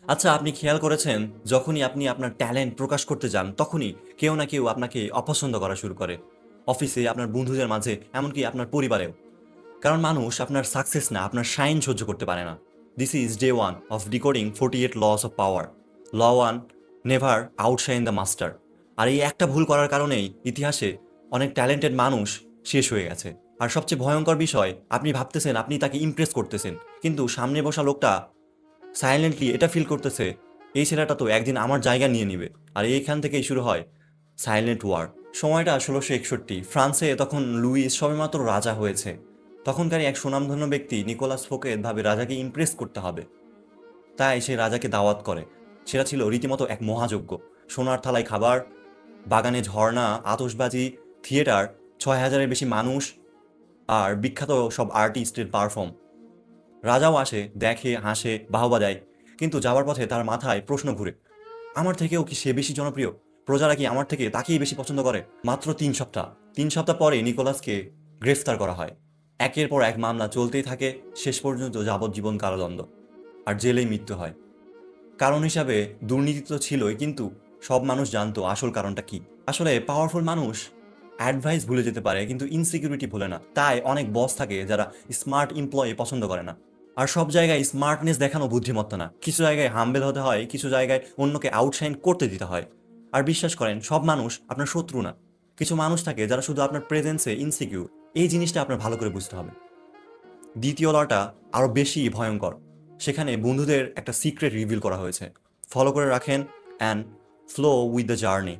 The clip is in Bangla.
আচ্ছা, আপনি খেয়াল করেছেন যখনই আপনি আপনার ট্যালেন্ট প্রকাশ করতে যান, তখনই কেউ না কেউ আপনাকে অপছন্দ করা শুরু করে। অফিসে, আপনার বন্ধুদের মাঝে, এমনকি আপনার পরিবারেও। কারণ মানুষ আপনার সাকসেস না, আপনার শাইন সহ্য করতে পারে না। This is day 1 of decoding 48 laws of power. Law 1, never outshine the master. আর এই একটা ভুল করার কারণেই ইতিহাসে অনেক ট্যালেন্টেড মানুষ শেষ হয়ে গেছে। আর সবচেয়ে ভয়ঙ্কর বিষয়, আপনি ভাবতেছেন আপনি তাকে ইমপ্রেস করতেছেন, কিন্তু সামনে বসা লোকটা সাইলেন্টলি এটা ফিল করতেছে এই ছেলেটা তো একদিন আমার জায়গা নিয়ে নিবে। আর এইখান থেকেই শুরু হয় সাইলেন্ট ওয়ার। সময়টা 1661, ফ্রান্সে তখন লুইস সবেমাত্র রাজা হয়েছে। তখনকারই এক সুনামধন্য ব্যক্তি নিকোলাস ফোকেত ভাবে রাজাকে ইমপ্রেস করতে হবে, তাই সে রাজাকে দাওয়াত করে। সেটা ছিল রীতিমতো এক মহাযজ্ঞ। সোনার থালায় খাবার, বাগানে ঝর্ণা, আতশবাজি, থিয়েটার, 6,000-এর বেশি মানুষ, আর বিখ্যাত সব আর্টিস্টের পারফর্ম। রাজাও আসে, দেখে, হাসে, বাহবা দেয়। কিন্তু যাওয়ার পথে তার মাথায় প্রশ্ন ঘুরে, আমার থেকেও কি সে বেশি জনপ্রিয়? প্রজারা কি আমার থেকে তাকেই বেশি পছন্দ করে? মাত্র 3 সপ্তাহ। 3 সপ্তাহ পরে নিকোলাসকে গ্রেফতার করা হয়। একের পর এক মামলা চলতেই থাকে, শেষ পর্যন্ত যাবজ্জীবন কারাদণ্ড। আর জেলেই মৃত্যু হয়। কারণ হিসাবে দুর্নীতি তো ছিলই, কিন্তু সব মানুষ জানতো আসল কারণটা কি। আসলে পাওয়ারফুল মানুষ অ্যাডভাইস ভুলে যেতে পারে, কিন্তু ইনসিকিউরিটি ভুলে না। তাই অনেক বস থাকে যারা স্মার্ট এমপ্লয়ি পছন্দ করে না। আর সব জায়গায় স্মার্টনেস দেখানো বুদ্ধিমত্তা না। কিছু জায়গায় হাম্বেল হতে হয়, কিছু জায়গায় অন্যকে আউটশাইন করতে দিতে হয়। আর বিশ্বাস করেন, সব মানুষ আপনার শত্রু না। কিছু মানুষ থাকে যারা শুধু আপনার প্রেজেন্সে ইনসিকিউর। এই জিনিসটা আপনার ভালো করে বুঝতে হবে। দ্বিতীয় লটা আরও বেশি ভয়ঙ্কর। সেখানে বন্ধুদের একটা সিক্রেট রিভিল করা হয়েছে। ফলো করে রাখেন and flow with the journey.